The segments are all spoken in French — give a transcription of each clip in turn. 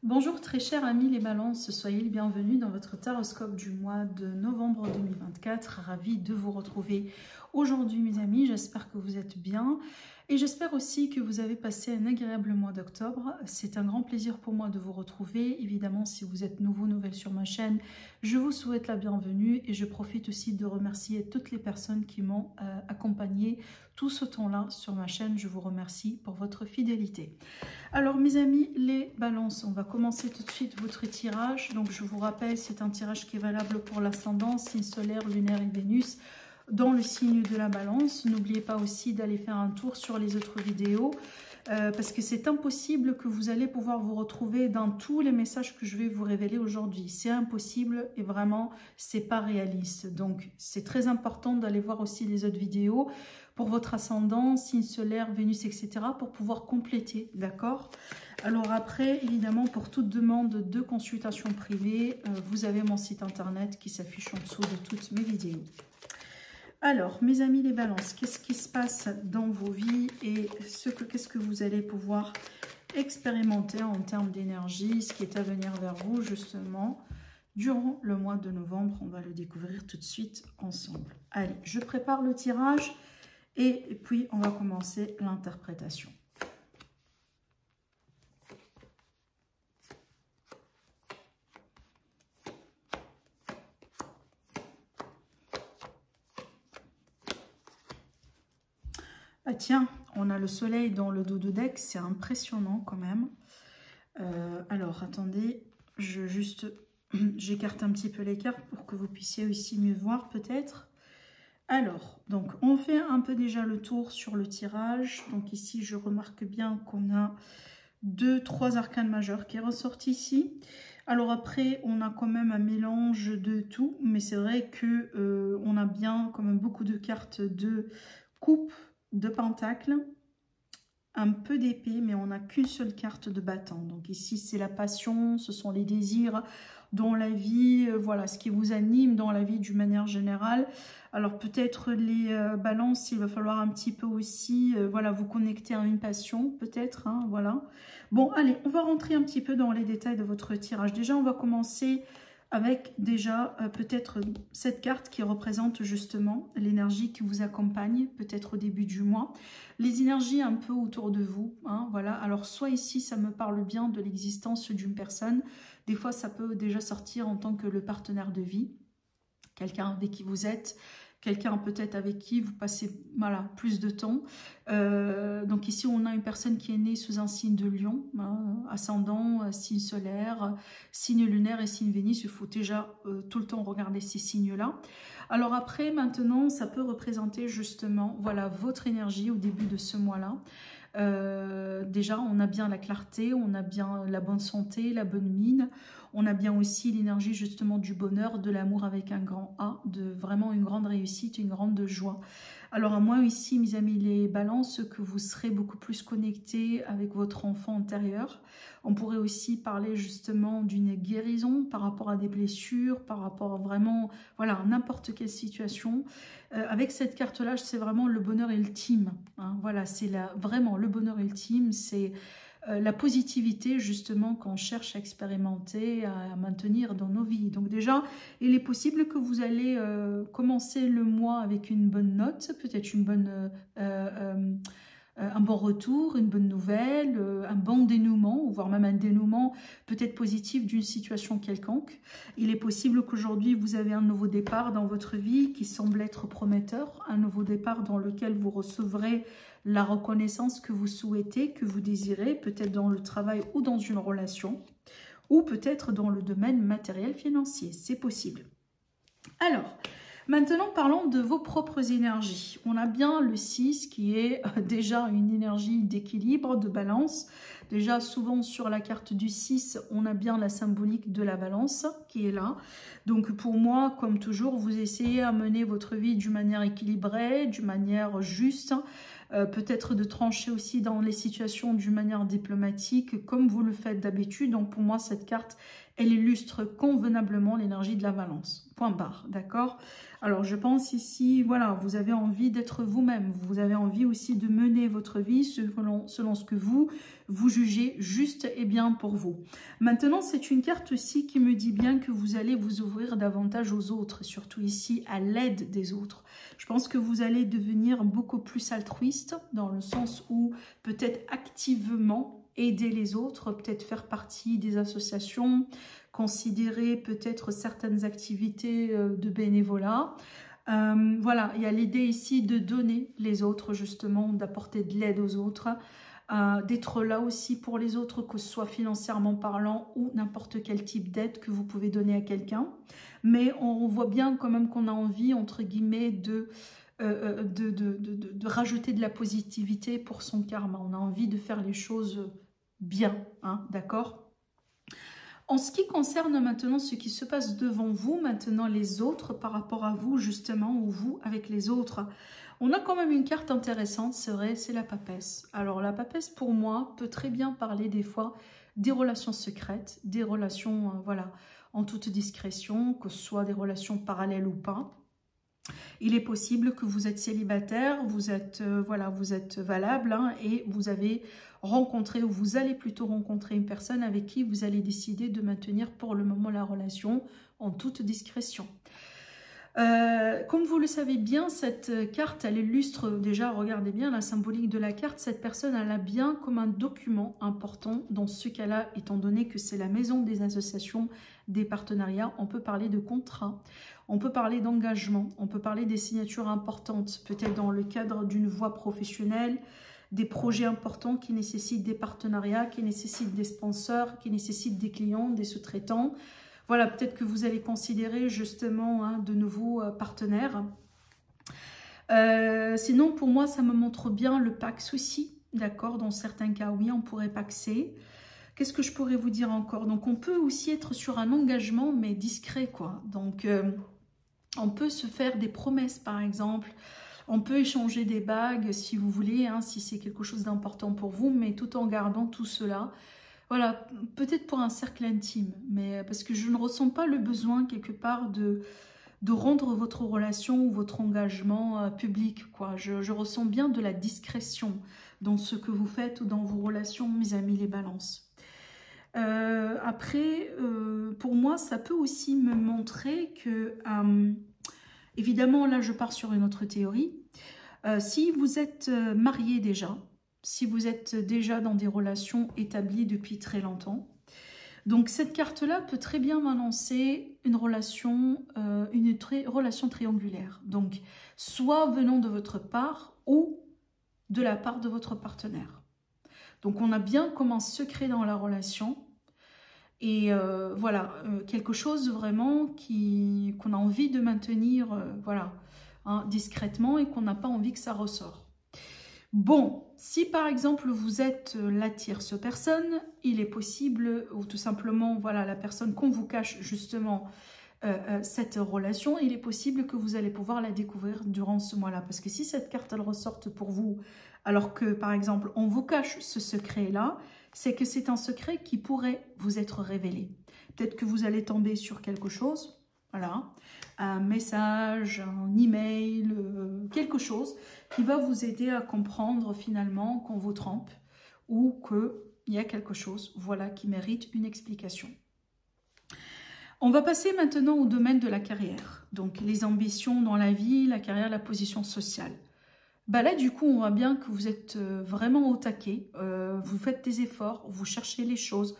Bonjour très chers amis les balances, soyez les bienvenus dans votre taroscope du mois de novembre 2024. Ravi de vous retrouver aujourd'hui mes amis, j'espère que vous êtes bien et j'espère aussi que vous avez passé un agréable mois d'octobre. C'est un grand plaisir pour moi de vous retrouver. Évidemment, si vous êtes nouvelle sur ma chaîne, je vous souhaite la bienvenue et je profite aussi de remercier toutes les personnes qui m'ont accompagné tout ce temps-là sur ma chaîne. Je vous remercie pour votre fidélité. Alors mes amis, les balances, on va commencer tout de suite votre tirage. Donc je vous rappelle, c'est un tirage qui est valable pour l'ascendant, signe solaire, lunaire et Vénus dans le signe de la balance. N'oubliez pas aussi d'aller faire un tour sur les autres vidéos parce que c'est impossible que vous allez pouvoir vous retrouver dans tous les messages que je vais vous révéler aujourd'hui. C'est impossible et vraiment, c'est pas réaliste. Donc c'est très important d'aller voir aussi les autres vidéos pour votre ascendant, signe solaire, Vénus, etc. pour pouvoir compléter, d'accord? Alors après, évidemment, pour toute demande de consultation privée, vous avez mon site internet qui s'affiche en dessous de toutes mes vidéos. Alors, mes amis les balances, qu'est-ce qui se passe dans vos vies et qu'est-ce que vous allez pouvoir expérimenter en termes d'énergie, ce qui est à venir vers vous justement durant le mois de novembre? On va le découvrir tout de suite ensemble. Allez, je prépare le tirage et puis on va commencer l'interprétation. Ah tiens, on a le soleil dans le dos de deck, c'est impressionnant quand même. Alors attendez, j'écarte un petit peu les cartes pour que vous puissiez aussi mieux voir peut-être. Alors, donc on fait un peu déjà le tour sur le tirage. Donc ici, je remarque bien qu'on a 3 arcanes majeurs qui est ressorti ici. Alors après, on a quand même un mélange de tout, mais c'est vrai que on a bien quand même beaucoup de cartes de coupe, de pentacle, un peu d'épée, mais on n'a qu'une seule carte de bâton. Donc ici, c'est la passion, ce sont les désirs dans la vie, voilà, ce qui vous anime dans la vie d'une manière générale. Alors peut-être les balances, il va falloir un petit peu aussi, voilà, vous connecter à une passion, peut-être, hein, voilà. Bon, allez, on va rentrer un petit peu dans les détails de votre tirage. Déjà, on va commencer avec déjà peut-être cette carte qui représente justement l'énergie qui vous accompagne, peut-être au début du mois. Les énergies un peu autour de vous, hein, voilà. Alors soit ici, ça me parle bien de l'existence d'une personne. Des fois, ça peut déjà sortir en tant que le partenaire de vie, quelqu'un avec qui vous êtes, quelqu'un peut-être avec qui vous passez voilà, plus de temps. Donc ici, on a une personne qui est née sous un signe de lion, hein, ascendant, signe solaire, signe lunaire et signe Vénus. Il faut déjà tout le temps regarder ces signes-là. Alors après, maintenant, ça peut représenter justement voilà, votre énergie au début de ce mois-là. Déjà, on a bien la clarté, on a bien la bonne santé, la bonne mine. On a bien aussi l'énergie justement du bonheur, de l'amour avec un grand A, de vraiment une grande réussite, une grande joie. Alors à moi ici, mes amis les balances, que vous serez beaucoup plus connectés avec votre enfant intérieur. On pourrait aussi parler justement d'une guérison par rapport à des blessures, par rapport à vraiment, voilà, n'importe quelle situation. Avec cette carte-là, c'est vraiment le bonheur ultime. Hein, voilà, c'est vraiment le bonheur ultime, c'est la positivité justement qu'on cherche à expérimenter, à maintenir dans nos vies. Donc déjà, il est possible que vous allez commencer le mois avec une bonne note, peut-être une bonne, un bon retour, une bonne nouvelle, un bon dénouement, voire même un dénouement peut-être positif d'une situation quelconque. Il est possible qu'aujourd'hui vous avez un nouveau départ dans votre vie qui semble être prometteur, un nouveau départ dans lequel vous recevrez la reconnaissance que vous souhaitez, que vous désirez, peut-être dans le travail ou dans une relation, ou peut-être dans le domaine matériel financier, c'est possible. Alors, maintenant parlons de vos propres énergies. On a bien le 6 qui est déjà une énergie d'équilibre, de balance. Déjà souvent sur la carte du 6, on a bien la symbolique de la balance qui est là. Donc pour moi, comme toujours, vous essayez à mener votre vie d'une manière équilibrée, d'une manière juste, peut-être de trancher aussi dans les situations d'une manière diplomatique comme vous le faites d'habitude. Donc pour moi, cette carte elle illustre convenablement l'énergie de la balance. Point barre, d'accord? Alors, je pense ici, voilà, vous avez envie d'être vous-même. Vous avez envie aussi de mener votre vie selon ce que vous jugez juste et bien pour vous. Maintenant, c'est une carte aussi qui me dit bien que vous allez vous ouvrir davantage aux autres, surtout ici à l'aide des autres. Je pense que vous allez devenir beaucoup plus altruiste, dans le sens où peut-être activement aider les autres, peut-être faire partie des associations, considérer peut-être certaines activités de bénévolat. Voilà, il y a l'idée ici de donner les autres, justement, d'apporter de l'aide aux autres, d'être là aussi pour les autres, que ce soit financièrement parlant ou n'importe quel type d'aide que vous pouvez donner à quelqu'un. Mais on voit bien quand même qu'on a envie, entre guillemets, de rajouter de la positivité pour son karma. On a envie de faire les choses bien, hein, d'accord? En ce qui concerne maintenant ce qui se passe devant vous, maintenant les autres par rapport à vous justement, ou vous avec les autres, on a quand même une carte intéressante, c'est vrai, c'est la papesse. Alors la papesse pour moi peut très bien parler des fois des relations secrètes, des relations voilà, en toute discrétion, que ce soit des relations parallèles ou pas. Il est possible que vous êtes célibataire, vous êtes, voilà, vous êtes valable hein, et vous avez rencontré ou vous allez plutôt rencontrer une personne avec qui vous allez décider de maintenir pour le moment la relation en toute discrétion. Comme vous le savez bien, cette carte, elle illustre déjà, regardez bien la symbolique de la carte, cette personne, elle a bien comme un document important dans ce cas-là, étant donné que c'est la maison des associations, des partenariats, on peut parler de contrat, on peut parler d'engagement, on peut parler des signatures importantes, peut-être dans le cadre d'une voie professionnelle, des projets importants qui nécessitent des partenariats, qui nécessitent des sponsors, qui nécessitent des clients, des sous-traitants. Voilà, peut-être que vous allez considérer justement hein, de nouveaux partenaires. Sinon, pour moi, ça me montre bien le Pax aussi, d'accord? Dans certains cas, oui, on pourrait paxer. Qu'est-ce que je pourrais vous dire encore? Donc, on peut aussi être sur un engagement, mais discret, quoi. Donc, on peut se faire des promesses, par exemple. On peut échanger des bagues, si vous voulez, hein, si c'est quelque chose d'important pour vous, mais tout en gardant tout cela. Voilà, peut-être pour un cercle intime, mais parce que je ne ressens pas le besoin, quelque part, de rendre votre relation ou votre engagement public, quoi. Je ressens bien de la discrétion dans ce que vous faites ou dans vos relations, mes amis les balances. Après, pour moi, ça peut aussi me montrer que, évidemment, là, je pars sur une autre théorie. Si vous êtes marié déjà, si vous êtes déjà dans des relations établies depuis très longtemps, donc cette carte-là peut très bien m'annoncer une relation triangulaire. Donc, soit venant de votre part ou de la part de votre partenaire. Donc, on a bien comme un secret dans la relation. Et voilà, quelque chose vraiment qu'on a envie de maintenir voilà, hein, discrètement et qu'on n'a pas envie que ça ressort. Bon, si par exemple vous êtes la tierce personne, il est possible, ou tout simplement, voilà, la personne qu'on vous cache justement cette relation, il est possible que vous allez pouvoir la découvrir durant ce mois-là. Parce que si cette carte, elle ressorte pour vous, alors que par exemple, on vous cache ce secret-là, c'est que c'est un secret qui pourrait vous être révélé. Peut-être que vous allez tomber sur quelque chose, voilà, un message, un email, quelque chose qui va vous aider à comprendre finalement qu'on vous trompe ou qu'il y a quelque chose, voilà, qui mérite une explication. On va passer maintenant au domaine de la carrière. Donc les ambitions dans la vie, la carrière, la position sociale. Bah là, du coup, on voit bien que vous êtes vraiment au taquet, vous faites des efforts, vous cherchez les choses,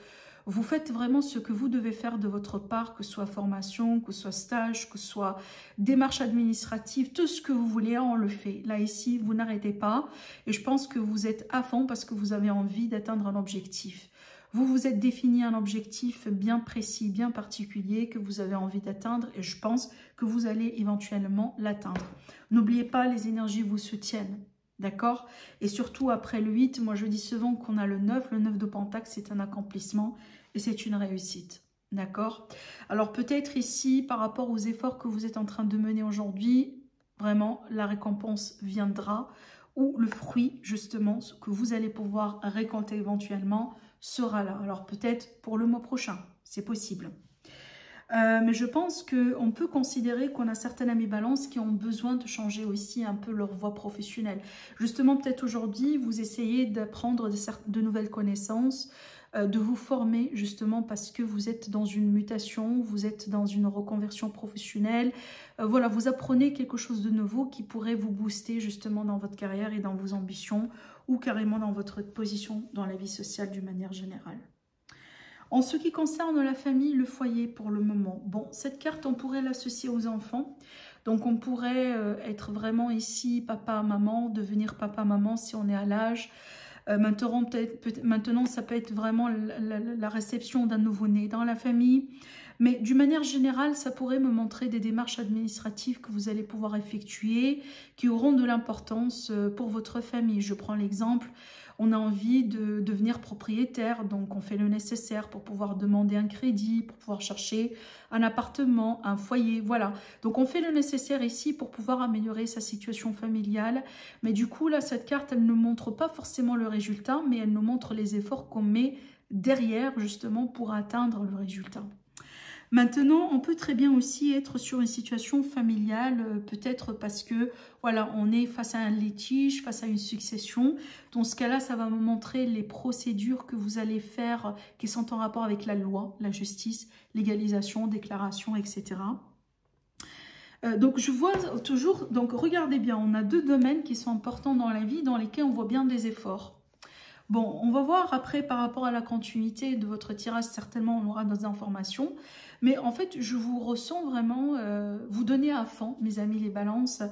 vous faites vraiment ce que vous devez faire de votre part, que ce soit formation, que ce soit stage, que ce soit démarche administrative, tout ce que vous voulez, on le fait. Là, ici, vous n'arrêtez pas et je pense que vous êtes à fond parce que vous avez envie d'atteindre un objectif. Vous vous êtes défini un objectif bien précis, bien particulier que vous avez envie d'atteindre et je pense que vous allez éventuellement l'atteindre. N'oubliez pas, les énergies vous soutiennent, d'accord? Et surtout après le 8, moi je dis souvent qu'on a le 9 de Pentacle, c'est un accomplissement et c'est une réussite, d'accord? Alors peut-être ici, par rapport aux efforts que vous êtes en train de mener aujourd'hui, vraiment la récompense viendra ou le fruit justement, ce que vous allez pouvoir récolter éventuellement, sera là. Alors peut-être pour le mois prochain, c'est possible. Mais je pense qu'on peut considérer qu'on a certaines amies balance qui ont besoin de changer aussi un peu leur voie professionnelle. Justement, peut-être aujourd'hui, vous essayez d'apprendre de nouvelles connaissances, de vous former justement parce que vous êtes dans une mutation, vous êtes dans une reconversion professionnelle. Voilà, vous apprenez quelque chose de nouveau qui pourrait vous booster justement dans votre carrière et dans vos ambitions ou carrément dans votre position dans la vie sociale d'une manière générale. En ce qui concerne la famille, le foyer pour le moment, bon, cette carte, on pourrait l'associer aux enfants. Donc, on pourrait être vraiment ici papa, maman, devenir papa, maman si on est à l'âge. Maintenant, ça peut être vraiment la réception d'un nouveau-né dans la famille. Mais d'une manière générale, ça pourrait me montrer des démarches administratives que vous allez pouvoir effectuer, qui auront de l'importance pour votre famille. Je prends l'exemple, on a envie de devenir propriétaire, donc on fait le nécessaire pour pouvoir demander un crédit, pour pouvoir chercher un appartement, un foyer, voilà. Donc on fait le nécessaire ici pour pouvoir améliorer sa situation familiale. Mais du coup, là, cette carte, elle ne montre pas forcément le résultat, mais elle nous montre les efforts qu'on met derrière, justement, pour atteindre le résultat. Maintenant, on peut très bien aussi être sur une situation familiale, peut-être parce que, voilà, on est face à un litige, face à une succession. Dans ce cas-là, ça va me montrer les procédures que vous allez faire qui sont en rapport avec la loi, la justice, légalisation, déclaration, etc. Donc, je vois toujours, donc regardez bien, on a deux domaines qui sont importants dans la vie, dans lesquels on voit bien des efforts. Bon, on va voir après par rapport à la continuité de votre tirage, certainement on aura des informations. Mais en fait, je vous ressens vraiment vous donner à fond, mes amis les balances,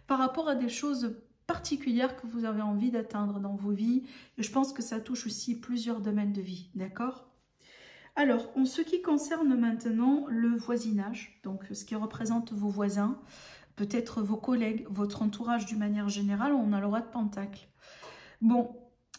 par rapport à des choses particulières que vous avez envie d'atteindre dans vos vies. Et je pense que ça touche aussi plusieurs domaines de vie, d'accord ? Alors, en ce qui concerne maintenant le voisinage, donc ce qui représente vos voisins, peut-être vos collègues, votre entourage d'une manière générale, on a le roi de Pentacle. Bon,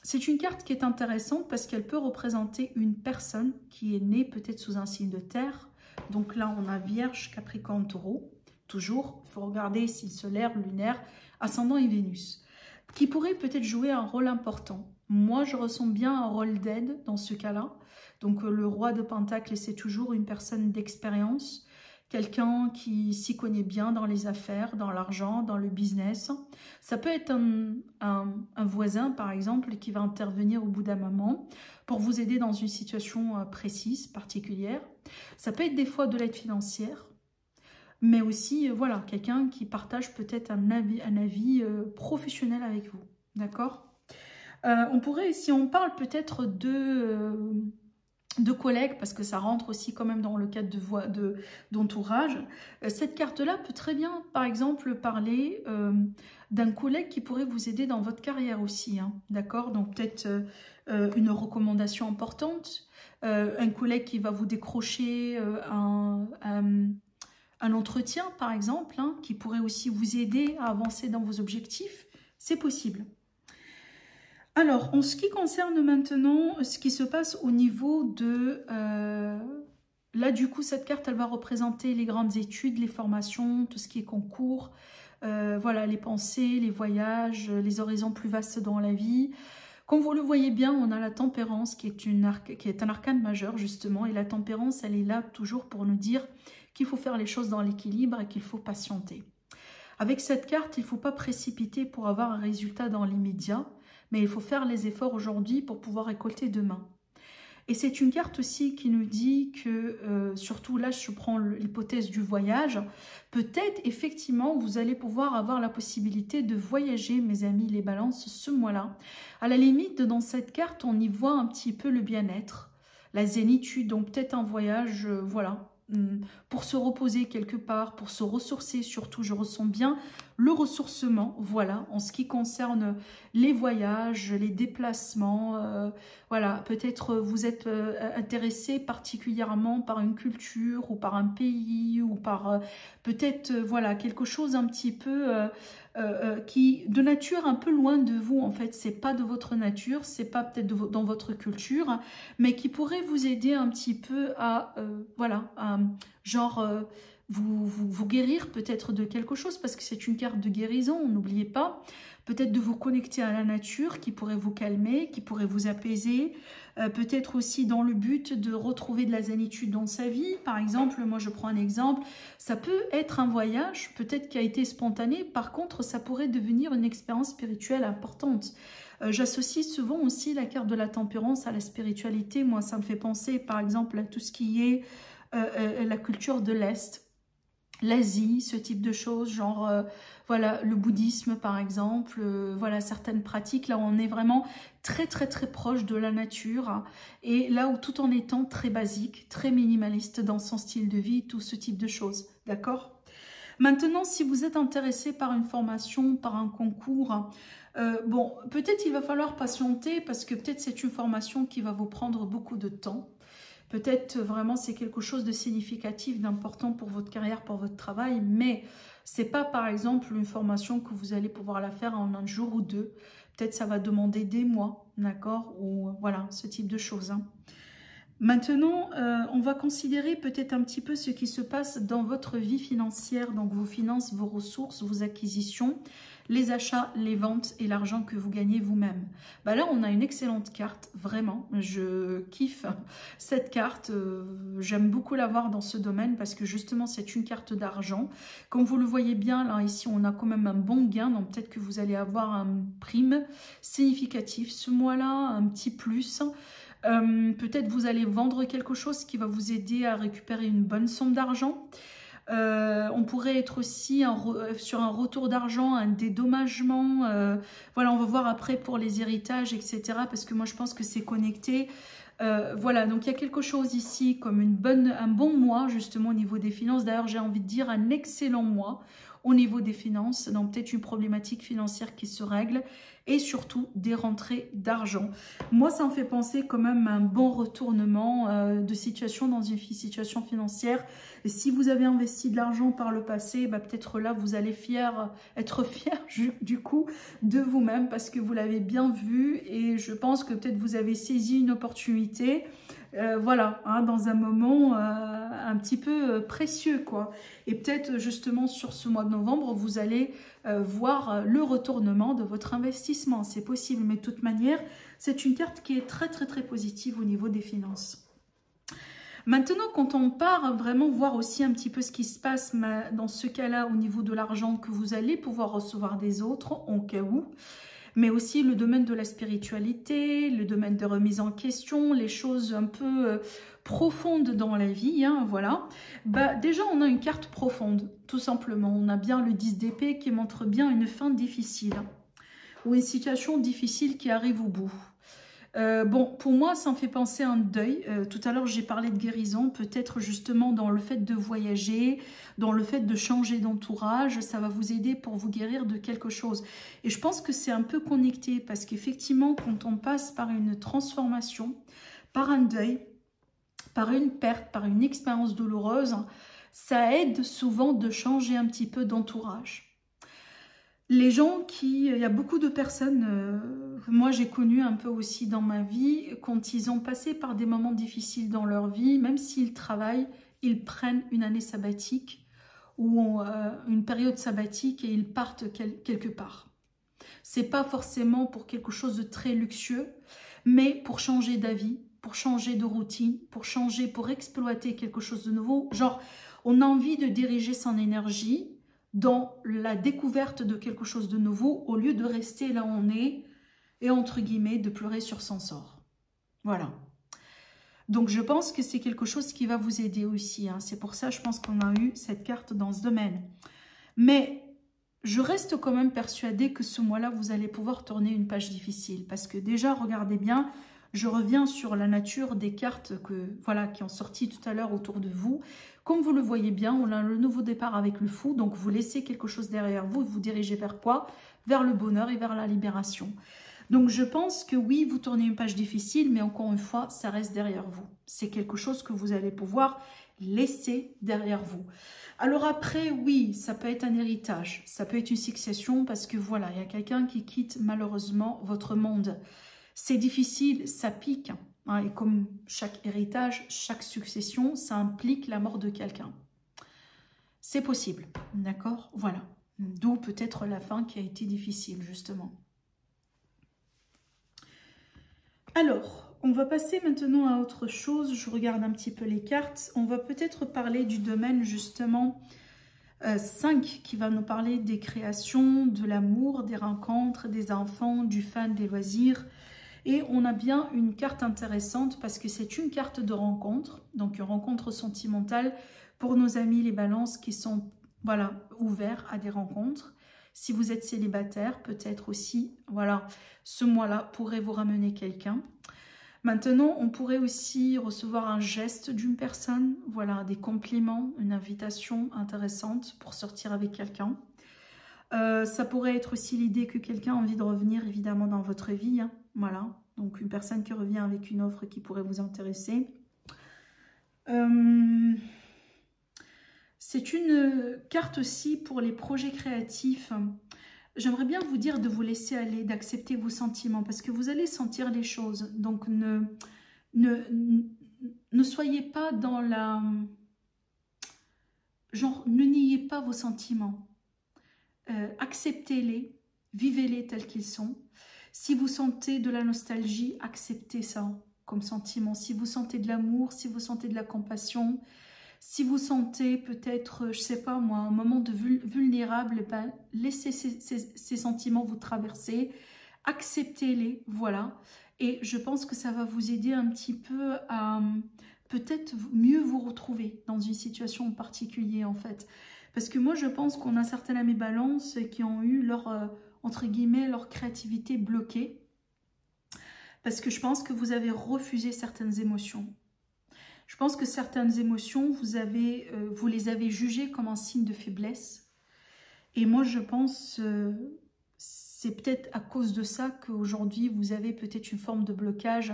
c'est une carte qui est intéressante parce qu'elle peut représenter une personne qui est née peut-être sous un signe de terre. Donc là, on a Vierge, Capricorne, Taureau. Toujours, il faut regarder signe solaire, lunaire, ascendant et Vénus. Qui pourrait peut-être jouer un rôle important. Moi, je ressens bien un rôle d'aide dans ce cas-là. Donc le roi de Pentacle, c'est toujours une personne d'expérience. Quelqu'un qui s'y connaît bien dans les affaires, dans l'argent, dans le business. Ça peut être un voisin, par exemple, qui va intervenir au bout d'un moment pour vous aider dans une situation précise, particulière. Ça peut être des fois de l'aide financière, mais aussi, voilà, quelqu'un qui partage peut-être un avis professionnel avec vous. D'accord ? On pourrait, si on parle peut-être de collègues, parce que ça rentre aussi quand même dans le cadre d'entourage. Cette carte-là peut très bien, par exemple, parler d'un collègue qui pourrait vous aider dans votre carrière aussi, hein, d'accord? Donc peut-être une recommandation importante, un collègue qui va vous décrocher un entretien, par exemple, hein, qui pourrait aussi vous aider à avancer dans vos objectifs, c'est possible. Alors, en ce qui concerne maintenant ce qui se passe au niveau de... là, du coup, cette carte, elle va représenter les grandes études, les formations, tout ce qui est concours, voilà, les pensées, les voyages, les horizons plus vastes dans la vie. Comme vous le voyez bien, on a la tempérance qui est un arcane majeur, justement. Et la tempérance, elle est là toujours pour nous dire qu'il faut faire les choses dans l'équilibre et qu'il faut patienter. Avec cette carte, il ne faut pas précipiter pour avoir un résultat dans l'immédiat. Mais il faut faire les efforts aujourd'hui pour pouvoir récolter demain. Et c'est une carte aussi qui nous dit que, surtout là, je prends l'hypothèse du voyage, peut-être effectivement vous allez pouvoir avoir la possibilité de voyager, mes amis les balances, ce mois-là. À la limite, dans cette carte, on y voit un petit peu le bien-être, la zénitude, donc peut-être un voyage, voilà, pour se reposer quelque part, pour se ressourcer, surtout je ressens bien le ressourcement, voilà, en ce qui concerne les voyages, les déplacements, voilà, peut-être vous êtes intéressé particulièrement par une culture ou par un pays ou par peut-être, voilà, quelque chose un petit peu qui, de nature un peu loin de vous, en fait, c'est pas de votre nature, c'est pas peut-être dans votre culture, mais qui pourrait vous aider un petit peu à, voilà, genre... vous guérir peut-être de quelque chose, parce que c'est une carte de guérison, n'oubliez pas. Peut-être de vous connecter à la nature qui pourrait vous calmer, qui pourrait vous apaiser. Peut-être aussi dans le but de retrouver de la zénitude dans sa vie. Par exemple, moi je prends un exemple, ça peut être un voyage, peut-être qui a été spontané. Par contre, ça pourrait devenir une expérience spirituelle importante. J'associe souvent aussi la carte de la tempérance à la spiritualité. Moi, ça me fait penser par exemple à tout ce qui est la culture de l'Est. L'Asie, ce type de choses, genre voilà, le bouddhisme par exemple, voilà certaines pratiques, là où on est vraiment très proche de la nature, hein, et là où tout en étant très basique, très minimaliste dans son style de vie, tout ce type de choses, d'accord? Maintenant, si vous êtes intéressé par une formation, par un concours, bon, peut-être il va falloir patienter parce que peut-être c'est une formation qui va vous prendre beaucoup de temps. Peut-être vraiment c'est quelque chose de significatif, d'important pour votre carrière, pour votre travail, mais c'est pas par exemple une formation que vous allez pouvoir la faire en un jour ou deux. Peut-être ça va demander des mois, d'accord? Ou voilà, ce type de choses, hein. Maintenant, on va considérer peut-être un petit peu ce qui se passe dans votre vie financière, donc vos finances, vos ressources, vos acquisitions, les achats, les ventes et l'argent que vous gagnez vous-même. Bah là, on a une excellente carte, vraiment. Je kiffe cette carte. J'aime beaucoup l'avoir dans ce domaine parce que justement, c'est une carte d'argent. Comme vous le voyez bien, là, ici, on a quand même un bon gain. Donc, peut-être que vous allez avoir un prime significatif ce mois-là, un petit plus. Peut-être vous allez vendre quelque chose qui va vous aider à récupérer une bonne somme d'argent. On pourrait être aussi sur un retour d'argent, un dédommagement. Voilà, on va voir après pour les héritages, etc. Parce que moi, je pense que c'est connecté. Voilà, donc il y a quelque chose ici comme un bon mois, justement, au niveau des finances. D'ailleurs, j'ai envie de dire un excellent mois au niveau des finances. Donc, peut-être une problématique financière qui se règle. Et surtout des rentrées d'argent. Moi, ça me fait penser quand même à un bon retournement de situation dans une situation financière. Et si vous avez investi de l'argent par le passé, bah, peut-être là, vous allez être fier du coup de vous-même parce que vous l'avez bien vu et je pense que peut-être vous avez saisi une opportunité. Voilà, hein, dans un moment un petit peu précieux, quoi. Et peut-être justement sur ce mois de novembre, vous allez voir le retournement de votre investissement. C'est possible, mais de toute manière, c'est une carte qui est très positive au niveau des finances. Maintenant, quand on part vraiment voir aussi un petit peu ce qui se passe dans ce cas-là au niveau de l'argent que vous allez pouvoir recevoir des autres, en cas où, mais aussi le domaine de la spiritualité, le domaine de remise en question, les choses un peu profondes dans la vie, hein, voilà. Bah, déjà, on a une carte profonde, tout simplement. On a bien le 10 d'épée qui montre bien une fin difficile, ou une situation difficile qui arrive au bout. Bon, pour moi, ça me fait penser à un deuil. Tout à l'heure, j'ai parlé de guérison. Peut-être justement dans le fait de voyager, dans le fait de changer d'entourage, ça va vous aider pour vous guérir de quelque chose. Et je pense que c'est un peu connecté parce qu'effectivement, quand on passe par une transformation, par un deuil, par une perte, par une expérience douloureuse, ça aide souvent de changer un petit peu d'entourage. Les gens il y a beaucoup de personnes, moi j'ai connu un peu aussi dans ma vie, quand ils ont passé par des moments difficiles dans leur vie, même s'ils travaillent, ils prennent une année sabbatique ou une période sabbatique et ils partent quelque part. C'est pas forcément pour quelque chose de très luxueux, mais pour changer d'avis, pour changer de routine, pour exploiter quelque chose de nouveau. Genre, on a envie de diriger son énergie dans la découverte de quelque chose de nouveau au lieu de rester là où on est et entre guillemets de pleurer sur son sort. Voilà. Donc je pense que c'est quelque chose qui va vous aider aussi, hein. C'est pour ça je pense qu'on a eu cette carte dans ce domaine. Mais je reste quand même persuadée que ce mois-là vous allez pouvoir tourner une page difficile parce que déjà regardez bien, je reviens sur la nature des cartes qui ont sorti tout à l'heure autour de vous. Comme vous le voyez bien, on a le nouveau départ avec le fou. Donc, vous laissez quelque chose derrière vous. Vous dirigez vers quoi? Vers le bonheur et vers la libération. Donc, je pense que oui, vous tournez une page difficile, mais encore une fois, ça reste derrière vous. C'est quelque chose que vous allez pouvoir laisser derrière vous. Alors après, oui, ça peut être un héritage. Ça peut être une succession parce que voilà, il y a quelqu'un qui quitte malheureusement votre monde. C'est difficile, ça pique, hein, et comme chaque héritage, chaque succession, ça implique la mort de quelqu'un. C'est possible, d'accord? Voilà. D'où peut-être la fin qui a été difficile, justement. Alors, on va passer maintenant à autre chose. Je regarde un petit peu les cartes. On va peut-être parler du domaine, justement, 5, qui va nous parler des créations, de l'amour, des rencontres, des enfants, du fun, des loisirs. Et on a bien une carte intéressante parce que c'est une carte de rencontre, donc une rencontre sentimentale pour nos amis les balances qui sont voilà, ouverts à des rencontres. Si vous êtes célibataire, peut-être aussi, voilà, ce mois-là pourrait vous ramener quelqu'un. Maintenant, on pourrait aussi recevoir un geste d'une personne, voilà, des compliments, une invitation intéressante pour sortir avec quelqu'un. Ça pourrait être aussi l'idée que quelqu'un a envie de revenir évidemment dans votre vie, hein, voilà, donc une personne qui revient avec une offre qui pourrait vous intéresser. C'est une carte aussi pour les projets créatifs. J'aimerais bien vous dire de vous laisser aller, d'accepter vos sentiments, parce que vous allez sentir les choses. Donc, ne soyez pas dans la... Genre, ne niez pas vos sentiments. Acceptez-les, vivez-les tels qu'ils sont. Si vous sentez de la nostalgie, acceptez ça comme sentiment. Si vous sentez de l'amour, si vous sentez de la compassion, si vous sentez peut-être, je sais pas moi, un moment de vulnérable, ben, laissez ces sentiments vous traverser, acceptez-les, voilà. Et je pense que ça va vous aider un petit peu à peut-être mieux vous retrouver dans une situation en particulier en fait. Parce que moi je pense qu'on a certaines amies balances qui ont eu leur, entre guillemets, leur créativité bloquée. Parce que je pense que vous avez refusé certaines émotions. Je pense que certaines émotions, vous les avez jugées comme un signe de faiblesse. Et moi, je pense c'est peut-être à cause de ça qu'aujourd'hui, vous avez peut-être une forme de blocage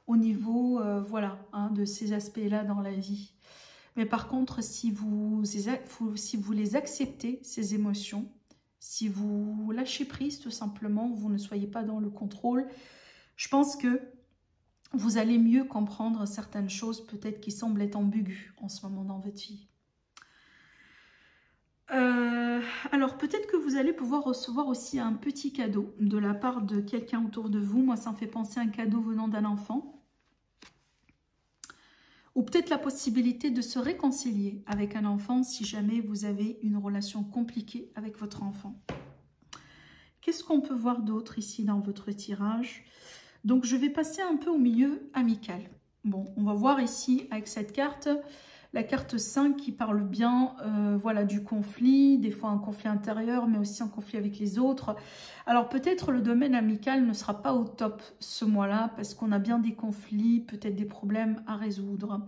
au niveau voilà, hein, de ces aspects-là dans la vie. Mais par contre, si vous les acceptez, ces émotions, si vous lâchez prise tout simplement, vous ne soyez pas dans le contrôle, je pense que vous allez mieux comprendre certaines choses peut-être qui semblent être ambiguës en ce moment dans votre vie. Alors peut-être que vous allez pouvoir recevoir aussi un petit cadeau de la part de quelqu'un autour de vous. Moi, ça me fait penser à un cadeau venant d'un enfant. Ou peut-être la possibilité de se réconcilier avec un enfant si jamais vous avez une relation compliquée avec votre enfant. Qu'est-ce qu'on peut voir d'autre ici dans votre tirage ? Donc, je vais passer un peu au milieu amical. Bon, on va voir ici avec cette carte, la carte 5 qui parle bien voilà, du conflit, des fois un conflit intérieur, mais aussi un conflit avec les autres. Alors, peut-être le domaine amical ne sera pas au top ce mois-là parce qu'on a bien des conflits, peut-être des problèmes à résoudre.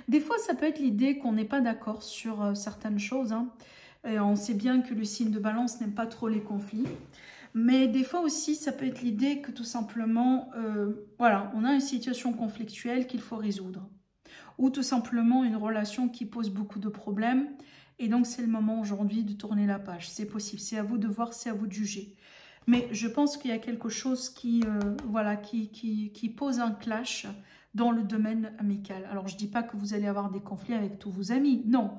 Des fois, ça peut être l'idée qu'on n'est pas d'accord sur certaines choses. Hein. On sait bien que le signe de Balance n'aime pas trop les conflits. Mais des fois aussi, ça peut être l'idée que tout simplement, voilà, on a une situation conflictuelle qu'il faut résoudre. Ou tout simplement une relation qui pose beaucoup de problèmes. Et donc, c'est le moment aujourd'hui de tourner la page. C'est possible, c'est à vous de voir, c'est à vous de juger. Mais je pense qu'il y a quelque chose qui, voilà, qui pose un clash dans le domaine amical. Alors, je ne dis pas que vous allez avoir des conflits avec tous vos amis, non.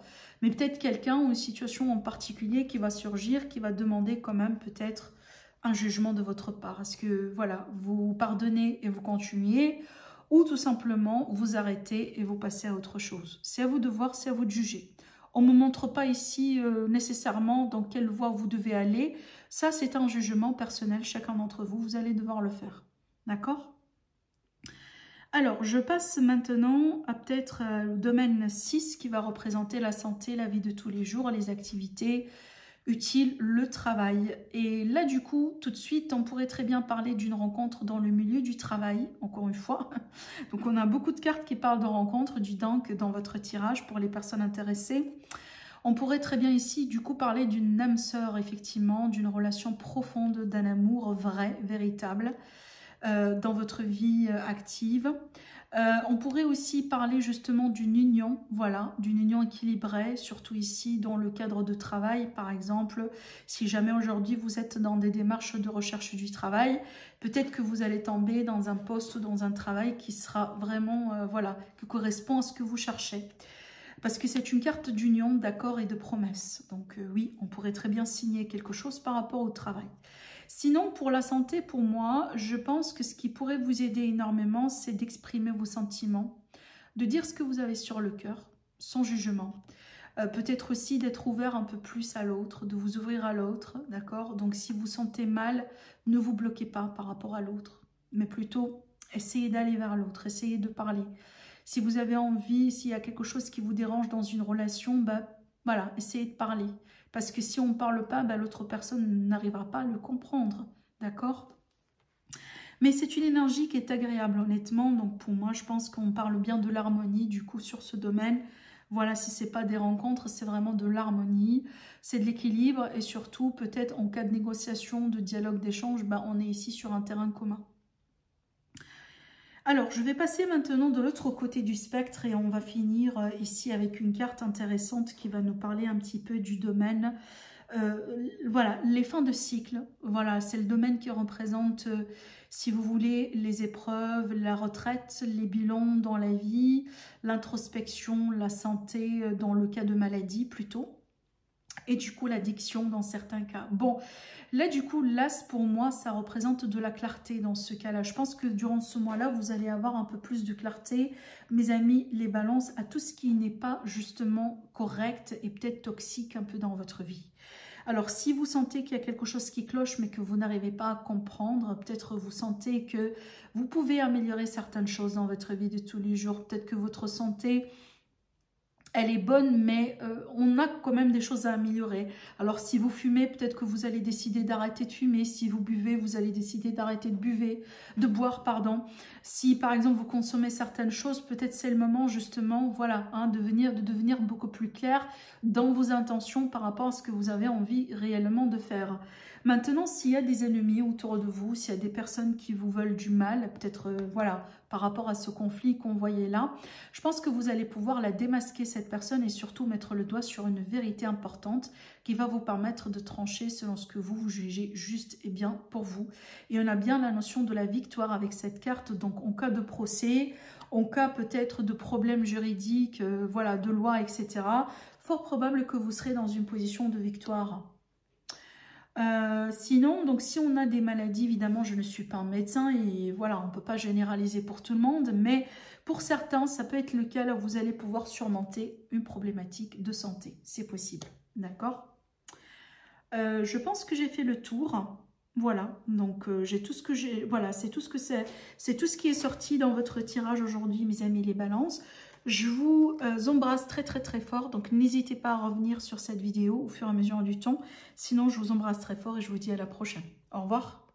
Mais peut-être quelqu'un ou une situation en particulier qui va surgir, qui va demander quand même peut-être un jugement de votre part. Est-ce que voilà, vous pardonnez et vous continuez ou tout simplement vous arrêtez et vous passez à autre chose? C'est à vous de voir, c'est à vous de juger. On ne me montre pas ici nécessairement dans quelle voie vous devez aller. Ça, c'est un jugement personnel. Chacun d'entre vous, vous allez devoir le faire. D'accord? Alors, je passe maintenant à peut-être le domaine 6 qui va représenter la santé, la vie de tous les jours, les activités utile, le travail. Et là, du coup, tout de suite, on pourrait très bien parler d'une rencontre dans le milieu du travail, encore une fois. Donc, on a beaucoup de cartes qui parlent de rencontres, du donc dans votre tirage pour les personnes intéressées. On pourrait très bien ici, du coup, parler d'une âme sœur, effectivement, d'une relation profonde, d'un amour vrai, véritable dans votre vie active. On pourrait aussi parler justement d'une union, voilà, d'une union équilibrée, surtout ici dans le cadre de travail, par exemple. Si jamais aujourd'hui vous êtes dans des démarches de recherche du travail, peut-être que vous allez tomber dans un poste, dans un travail qui sera vraiment, voilà, qui correspond à ce que vous cherchez. Parce que c'est une carte d'union, d'accord et de promesse. Donc oui, on pourrait très bien signer quelque chose par rapport au travail. Sinon, pour la santé, pour moi, je pense que ce qui pourrait vous aider énormément, c'est d'exprimer vos sentiments, de dire ce que vous avez sur le cœur, sans jugement. Peut-être aussi d'être ouvert un peu plus à l'autre, de vous ouvrir à l'autre, d'accord? Donc si vous sentez mal, ne vous bloquez pas par rapport à l'autre, mais plutôt essayez d'aller vers l'autre, essayez de parler. Si vous avez envie, s'il y a quelque chose qui vous dérange dans une relation, voilà, essayez de parler. Parce que si on ne parle pas, l'autre personne n'arrivera pas à le comprendre. D'accord? Mais c'est une énergie qui est agréable, honnêtement. Donc pour moi, je pense qu'on parle bien de l'harmonie, du coup, sur ce domaine. Voilà, si ce n'est pas des rencontres, c'est vraiment de l'harmonie. C'est de l'équilibre. Et surtout, peut-être en cas de négociation, de dialogue, d'échange, on est ici sur un terrain commun. Alors, je vais passer maintenant de l'autre côté du spectre et on va finir ici avec une carte intéressante qui va nous parler un petit peu du domaine. Voilà, les fins de cycle. Voilà, c'est le domaine qui représente, si vous voulez, les épreuves, la retraite, les bilans dans la vie, l'introspection, la santé dans le cas de maladie plutôt. Et du coup, l'addiction dans certains cas. Bon, là, du coup, l'as, pour moi, ça représente de la clarté dans ce cas-là. Je pense que durant ce mois-là, vous allez avoir un peu plus de clarté. Mes amis, les balances à tout ce qui n'est pas justement correct et peut-être toxique un peu dans votre vie. Alors, si vous sentez qu'il y a quelque chose qui cloche, mais que vous n'arrivez pas à comprendre, peut-être vous sentez que vous pouvez améliorer certaines choses dans votre vie de tous les jours. Peut-être que votre santé... elle est bonne, mais on a quand même des choses à améliorer. Alors, si vous fumez, peut-être que vous allez décider d'arrêter de fumer. Si vous buvez, vous allez décider d'arrêter de boire, pardon. Si, par exemple, vous consommez certaines choses, peut-être c'est le moment, justement, voilà, de devenir beaucoup plus clair dans vos intentions par rapport à ce que vous avez envie réellement de faire. Maintenant, s'il y a des ennemis autour de vous, s'il y a des personnes qui vous veulent du mal, peut-être, voilà, par rapport à ce conflit qu'on voyait là, je pense que vous allez pouvoir la démasquer, cette personne, et surtout mettre le doigt sur une vérité importante qui va vous permettre de trancher selon ce que vous jugez juste et bien pour vous. Et on a bien la notion de la victoire avec cette carte, donc en cas de procès, en cas peut-être de problèmes juridiques, voilà, de loi, etc., fort probable que vous serez dans une position de victoire. Sinon, donc si on a des maladies, évidemment, je ne suis pas un médecin et voilà, on ne peut pas généraliser pour tout le monde, mais pour certains, ça peut être le cas, là où vous allez pouvoir surmonter une problématique de santé. C'est possible, d'accord? Je pense que j'ai fait le tour. Voilà, donc j'ai tout ce que j'ai, voilà, c'est tout ce que c'est tout ce qui est sorti dans votre tirage aujourd'hui, mes amis les balances. Je vous embrasse très très très fort, donc n'hésitez pas à revenir sur cette vidéo au fur et à mesure du temps. Sinon, je vous embrasse très fort et je vous dis à la prochaine. Au revoir.